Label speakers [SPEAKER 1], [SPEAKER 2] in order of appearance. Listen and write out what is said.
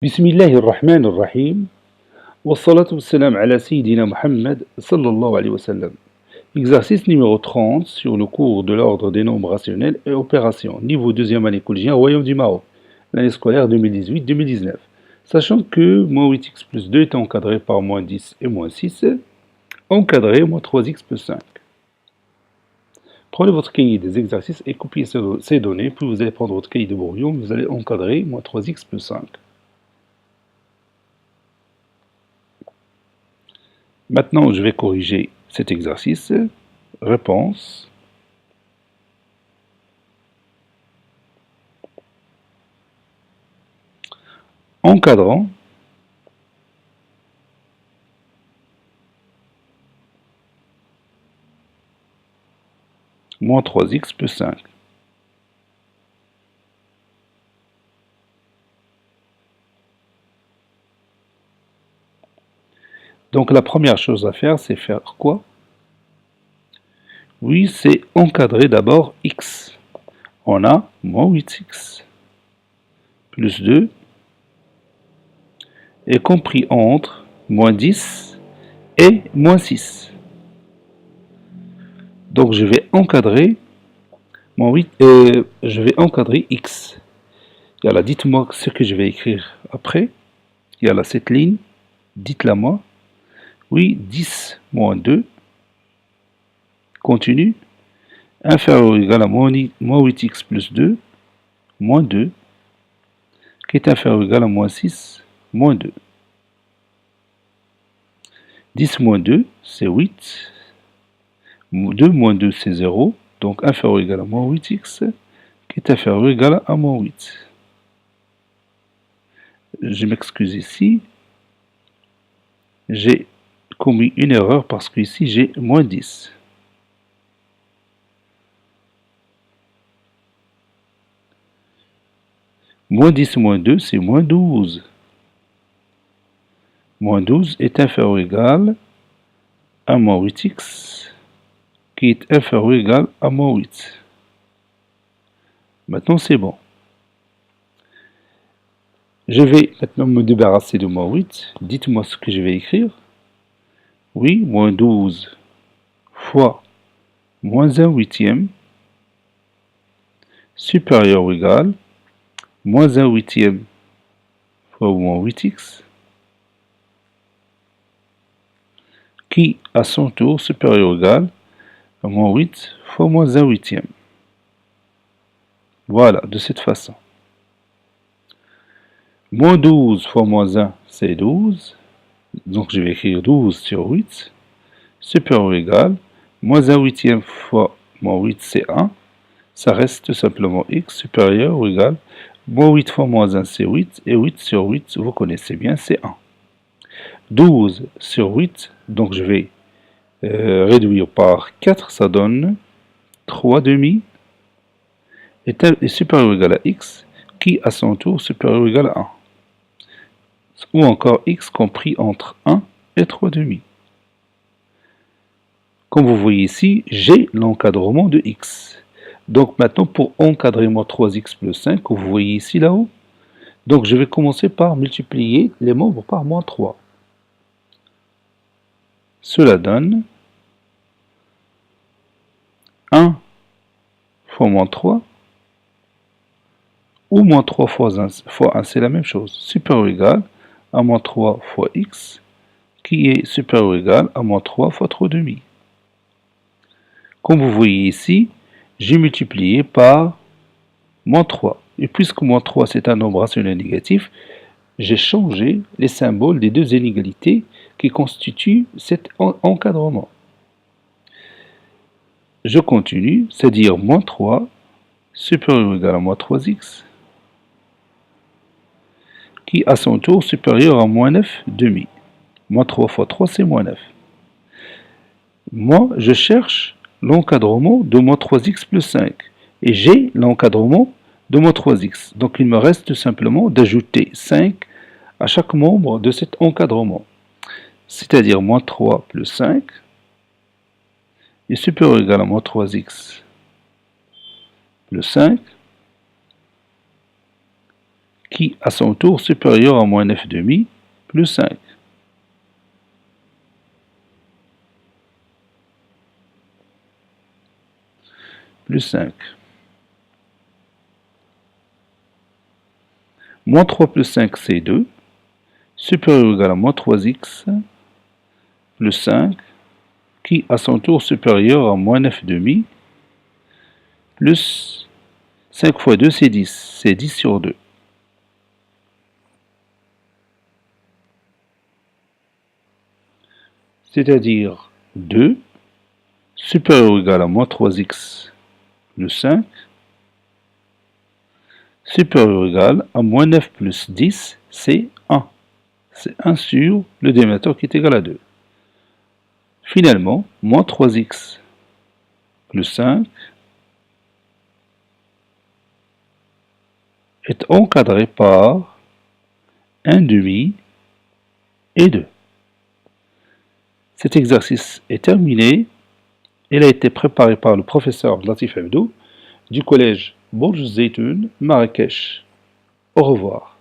[SPEAKER 1] بسم الله الرحمن الرحيم والصلاة والسلام على سيدنا Muhammad sallallahu alayhi wa sallam. Exercice numéro 30 sur le cours de l'ordre des nombres rationnels et opérations. Niveau 2e année collégien, Royaume du Maroc. L'année scolaire 2018-2019. Sachant que moins 8x plus 2 est encadré par moins 10 et moins 6, encadré moins 3x plus 5. Prenez votre cahier des exercices et copiez ces données, puis vous allez prendre votre cahier de brouillon, vous allez encadrer moins 3x plus 5. Maintenant, je vais corriger cet exercice. Réponse. Encadrant. Moins 3x plus 5. Donc la première chose à faire, c'est faire quoi? Oui, c'est encadrer d'abord x. On a moins 8x plus 2 est compris entre moins 10 et moins 6. Donc je vais encadrer je vais encadrer x. Et là, dites-moi ce que je vais écrire après. Il y a là cette ligne, dites-la moi. Oui, 10 moins 2, continue, inférieur ou égal à moins 8x plus 2, moins 2, qui est inférieur ou égal à moins 6, moins 2. 10 moins 2, c'est 8. 2 moins 2, c'est 0. Donc inférieur ou égal à moins 8x, qui est inférieur ou égal à moins 8. Je m'excuse ici. J'ai commis une erreur parce qu'ici j'ai moins 10. Moins 10 moins 2, c'est moins 12. Moins 12 est inférieur ou égal à moins 8x, qui est inférieur ou égal à moins 8. Maintenant, c'est bon. Je vais maintenant me débarrasser de moins 8. Dites-moi ce que je vais écrire. Oui, moins 12 fois moins 1 huitième supérieur ou égal moins 1 huitième fois moins 8x qui, à son tour, supérieur ou égal à moins 8 fois moins 1 huitième. Voilà, de cette façon. Moins 12 fois moins 1, c'est 12. Donc je vais écrire 12 sur 8, supérieur ou égal, moins 1 huitième fois moins 8, c'est 1. Ça reste tout simplement x supérieur ou égal, moins 8 fois moins 1, c'est 8, et 8 sur 8, vous connaissez bien, c'est 1. 12 sur 8, donc je vais réduire par 4, ça donne 3 demi, est supérieur ou égal à x, qui à son tour supérieur ou égal à 1. Ou encore x compris entre 1 et 3 demi. Comme vous voyez ici, j'ai l'encadrement de x. Donc maintenant, pour encadrer moins 3x plus 5, que vous voyez ici là-haut, donc je vais commencer par multiplier les membres par moins 3. Cela donne 1 fois moins 3, ou moins 3 fois 1, c'est la même chose, supérieur ou égal à moins 3 fois x, qui est supérieur ou égal à moins 3 fois 3 demi. Comme vous voyez ici, j'ai multiplié par moins 3. Et puisque moins 3 c'est un nombre rationnel négatif, j'ai changé les symboles des deux inégalités qui constituent cet encadrement. Je continue, c'est-à-dire moins 3 supérieur ou égal à moins 3x, qui à son tour supérieur à moins 9 demi. Moins 3 fois 3, c'est moins 9. Moi, je cherche l'encadrement de moins 3x plus 5. Et j'ai l'encadrement de moins 3x. Donc il me reste tout simplement d'ajouter 5 à chaque membre de cet encadrement. C'est-à-dire moins 3 plus 5 est supérieur ou égal à moins 3x plus 5, qui à son tour supérieur à moins 9,5 plus 5. Plus 5. Moins 3 plus 5, c'est 2. Supérieur ou égal à moins 3x plus 5, qui à son tour supérieur à moins 9,5 plus 5 fois 2, c'est 10. C'est 10 sur 2. C'est-à-dire 2 supérieur ou égal à moins 3x plus 5 supérieur ou égal à moins 9 plus 10, c'est 1. C'est 1 sur le dénominateur qui est égal à 2. Finalement, moins 3x plus 5 est encadré par 1,5 et 2. Cet exercice est terminé. Il a été préparé par le professeur Latif Hebdo du collège Bourj Zeytoun, Marrakech. Au revoir.